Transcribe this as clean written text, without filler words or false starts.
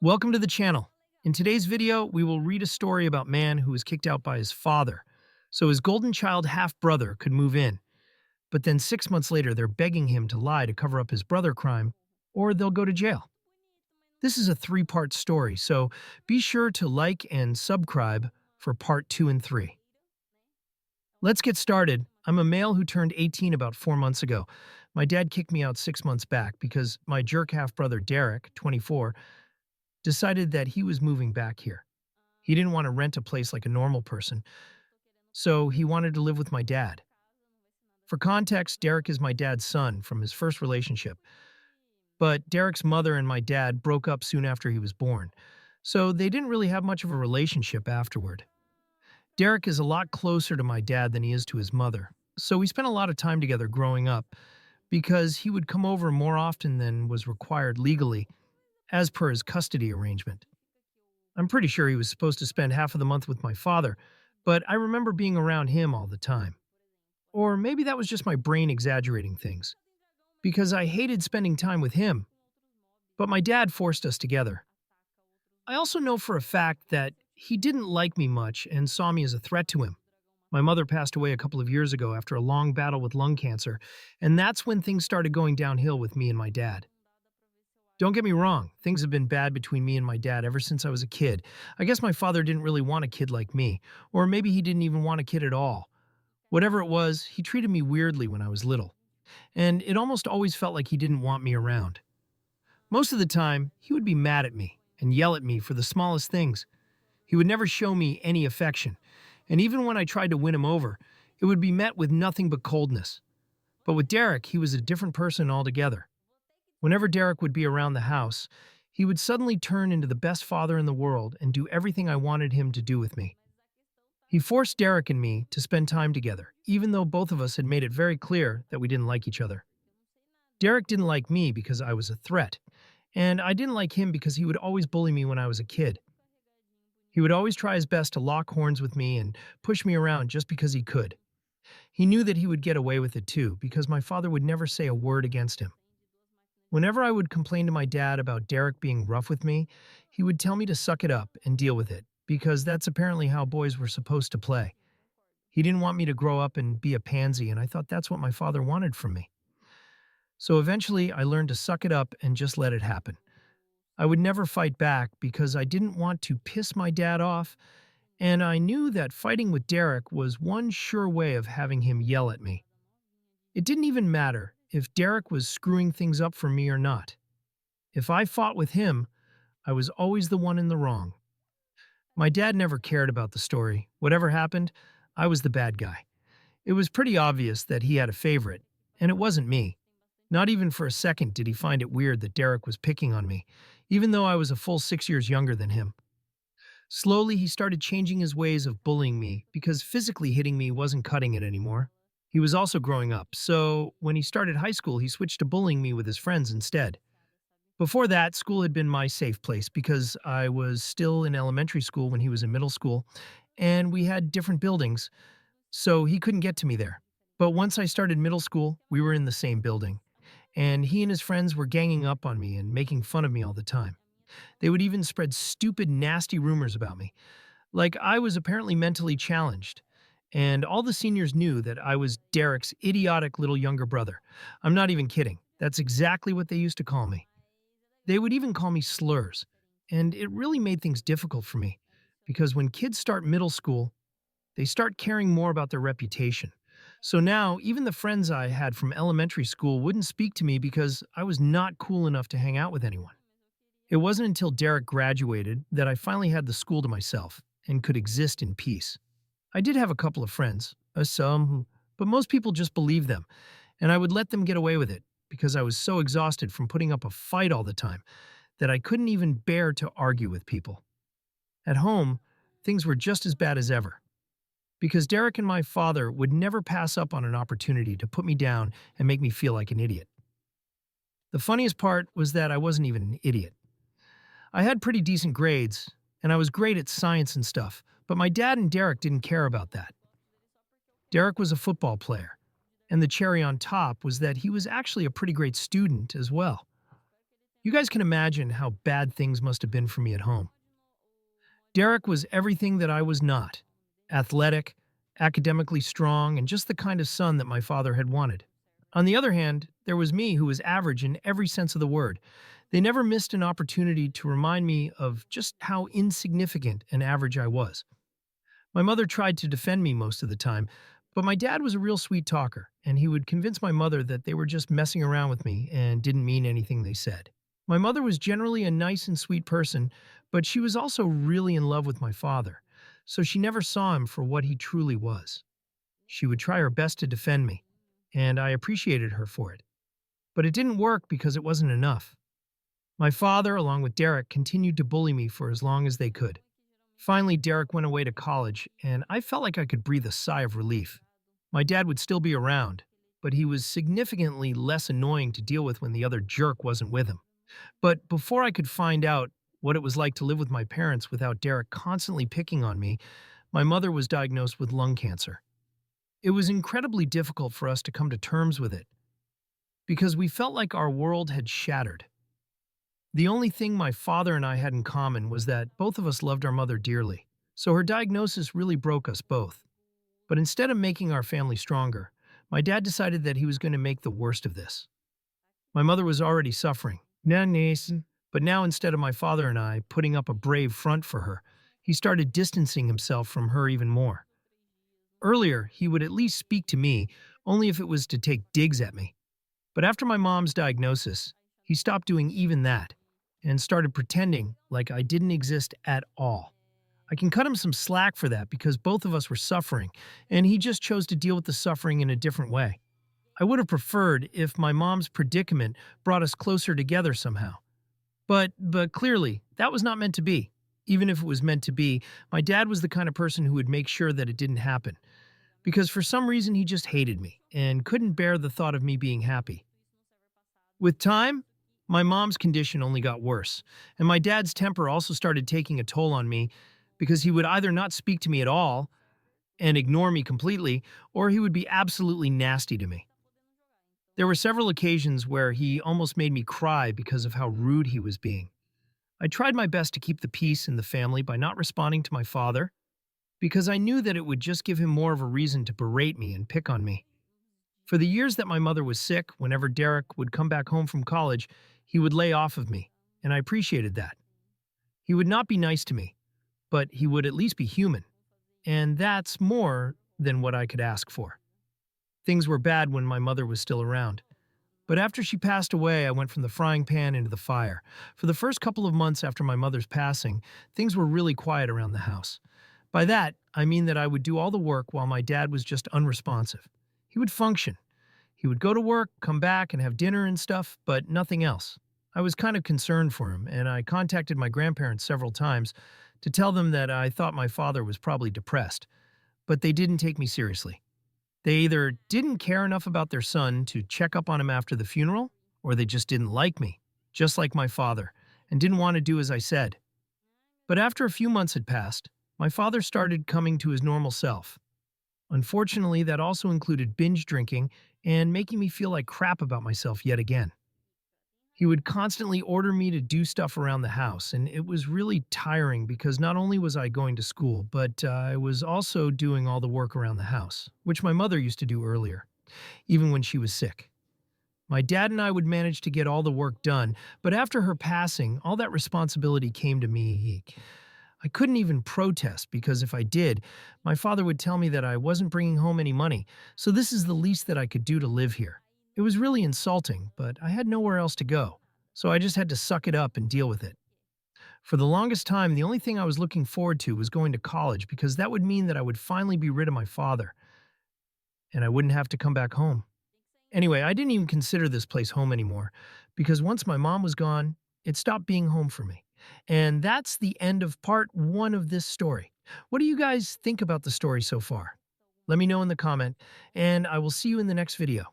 Welcome to the channel. In today's video, we will read a story about a man who was kicked out by his father, so his golden child half-brother could move in. But then 6 months later, they're begging him to lie to cover up his brother crime, or they'll go to jail. This is a three-part story, so be sure to like and subscribe for part 2 and 3. Let's get started. I'm a male who turned 18 about 4 months ago. My dad kicked me out 6 months back because my jerk half-brother Derek, 24, decided that he was moving back here. He didn't want to rent a place like a normal person, so he wanted to live with my dad. For context, Derek is my dad's son from his first relationship, but Derek's mother and my dad broke up soon after he was born, so they didn't really have much of a relationship afterward. Derek is a lot closer to my dad than he is to his mother, so we spent a lot of time together growing up because he would come over more often than was required legally as per his custody arrangement. I'm pretty sure he was supposed to spend half of the month with my father, but I remember being around him all the time. Or maybe that was just my brain exaggerating things, because I hated spending time with him, but my dad forced us together. I also know for a fact that he didn't like me much and saw me as a threat to him. My mother passed away a couple of years ago after a long battle with lung cancer, and that's when things started going downhill with me and my dad. Don't get me wrong, things have been bad between me and my dad ever since I was a kid. I guess my father didn't really want a kid like me, or maybe he didn't even want a kid at all. Whatever it was, he treated me weirdly when I was little, and it almost always felt like he didn't want me around. Most of the time, he would be mad at me and yell at me for the smallest things. He would never show me any affection, and even when I tried to win him over, it would be met with nothing but coldness. But with Derek, he was a different person altogether. Whenever Derek would be around the house, he would suddenly turn into the best father in the world and do everything I wanted him to do with me. He forced Derek and me to spend time together, even though both of us had made it very clear that we didn't like each other. Derek didn't like me because I was a threat, and I didn't like him because he would always bully me when I was a kid. He would always try his best to lock horns with me and push me around just because he could. He knew that he would get away with it too, because my father would never say a word against him. Whenever I would complain to my dad about Derek being rough with me, he would tell me to suck it up and deal with it, because that's apparently how boys were supposed to play. He didn't want me to grow up and be a pansy, and I thought that's what my father wanted from me. So eventually, I learned to suck it up and just let it happen. I would never fight back because I didn't want to piss my dad off, and I knew that fighting with Derek was one sure way of having him yell at me. It didn't even matter if Derek was screwing things up for me or not. If I fought with him, I was always the one in the wrong. My dad never cared about the story. Whatever happened, I was the bad guy. It was pretty obvious that he had a favorite, and it wasn't me. Not even for a second did he find it weird that Derek was picking on me, even though I was a full 6 years younger than him. Slowly, he started changing his ways of bullying me because physically hitting me wasn't cutting it anymore. He was also growing up, so when he started high school, he switched to bullying me with his friends instead. Before that, school had been my safe place because I was still in elementary school when he was in middle school, and we had different buildings, so he couldn't get to me there. But once I started middle school, we were in the same building, and he and his friends were ganging up on me and making fun of me all the time. They would even spread stupid, nasty rumors about me, like I was apparently mentally challenged. And all the seniors knew that I was Derek's idiotic little younger brother. I'm not even kidding. That's exactly what they used to call me. They would even call me slurs. And it really made things difficult for me, because when kids start middle school, they start caring more about their reputation. So now, even the friends I had from elementary school wouldn't speak to me because I was not cool enough to hang out with anyone. It wasn't until Derek graduated that I finally had the school to myself and could exist in peace. I did have a couple of friends, but most people just believed them, and I would let them get away with it because I was so exhausted from putting up a fight all the time that I couldn't even bear to argue with people. At home, things were just as bad as ever, because Derek and my father would never pass up on an opportunity to put me down and make me feel like an idiot. The funniest part was that I wasn't even an idiot. I had pretty decent grades, and I was great at science and stuff, but my dad and Derek didn't care about that. Derek was a football player, and the cherry on top was that he was actually a pretty great student as well. You guys can imagine how bad things must have been for me at home. Derek was everything that I was not: athletic, academically strong, and just the kind of son that my father had wanted. On the other hand, there was me, who was average in every sense of the word. They never missed an opportunity to remind me of just how insignificant and average I was. My mother tried to defend me most of the time, but my dad was a real sweet talker, and he would convince my mother that they were just messing around with me and didn't mean anything they said. My mother was generally a nice and sweet person, but she was also really in love with my father, so she never saw him for what he truly was. She would try her best to defend me, and I appreciated her for it. But it didn't work because it wasn't enough. My father, along with Derek, continued to bully me for as long as they could. Finally, Derek went away to college, and I felt like I could breathe a sigh of relief. My dad would still be around, but he was significantly less annoying to deal with when the other jerk wasn't with him. But before I could find out what it was like to live with my parents without Derek constantly picking on me, my mother was diagnosed with lung cancer. It was incredibly difficult for us to come to terms with it because we felt like our world had shattered. The only thing my father and I had in common was that both of us loved our mother dearly, so her diagnosis really broke us both. But instead of making our family stronger, my dad decided that he was going to make the worst of this. My mother was already suffering. Now, Nathan. But now, instead of my father and I putting up a brave front for her, he started distancing himself from her even more. Earlier, he would at least speak to me, only if it was to take digs at me. But after my mom's diagnosis, he stopped doing even that and started pretending like I didn't exist at all. I can cut him some slack for that because both of us were suffering, and he just chose to deal with the suffering in a different way. I would have preferred if my mom's predicament brought us closer together somehow. But clearly, that was not meant to be. Even if it was meant to be, my dad was the kind of person who would make sure that it didn't happen. Because for some reason, he just hated me and couldn't bear the thought of me being happy. With time, my mom's condition only got worse, and my dad's temper also started taking a toll on me because he would either not speak to me at all and ignore me completely, or he would be absolutely nasty to me. There were several occasions where he almost made me cry because of how rude he was being. I tried my best to keep the peace in the family by not responding to my father, because I knew that it would just give him more of a reason to berate me and pick on me. For the years that my mother was sick, whenever Derek would come back home from college, he would lay off of me, and I appreciated that. He would not be nice to me, but he would at least be human, and that's more than what I could ask for. Things were bad when my mother was still around. But after she passed away, I went from the frying pan into the fire. For the first couple of months after my mother's passing, things were really quiet around the house. By that, I mean that I would do all the work while my dad was just unresponsive. He would function. He would go to work, come back, and have dinner and stuff, but nothing else. I was kind of concerned for him, and I contacted my grandparents several times to tell them that I thought my father was probably depressed, but they didn't take me seriously. They either didn't care enough about their son to check up on him after the funeral, or they just didn't like me, just like my father, and didn't want to do as I said. But after a few months had passed, my father started coming to his normal self. Unfortunately, that also included binge drinking and making me feel like crap about myself yet again. He would constantly order me to do stuff around the house, and it was really tiring because not only was I going to school, but I was also doing all the work around the house, which my mother used to do earlier, even when she was sick. My dad and I would manage to get all the work done, but after her passing, all that responsibility came to me. I couldn't even protest because if I did, my father would tell me that I wasn't bringing home any money, so this is the least that I could do to live here. It was really insulting, but I had nowhere else to go, so I just had to suck it up and deal with it. For the longest time, the only thing I was looking forward to was going to college because that would mean that I would finally be rid of my father, and I wouldn't have to come back home. Anyway, I didn't even consider this place home anymore because once my mom was gone, it stopped being home for me. And that's the end of part one of this story. What do you guys think about the story so far? Let me know in the comment, and I will see you in the next video.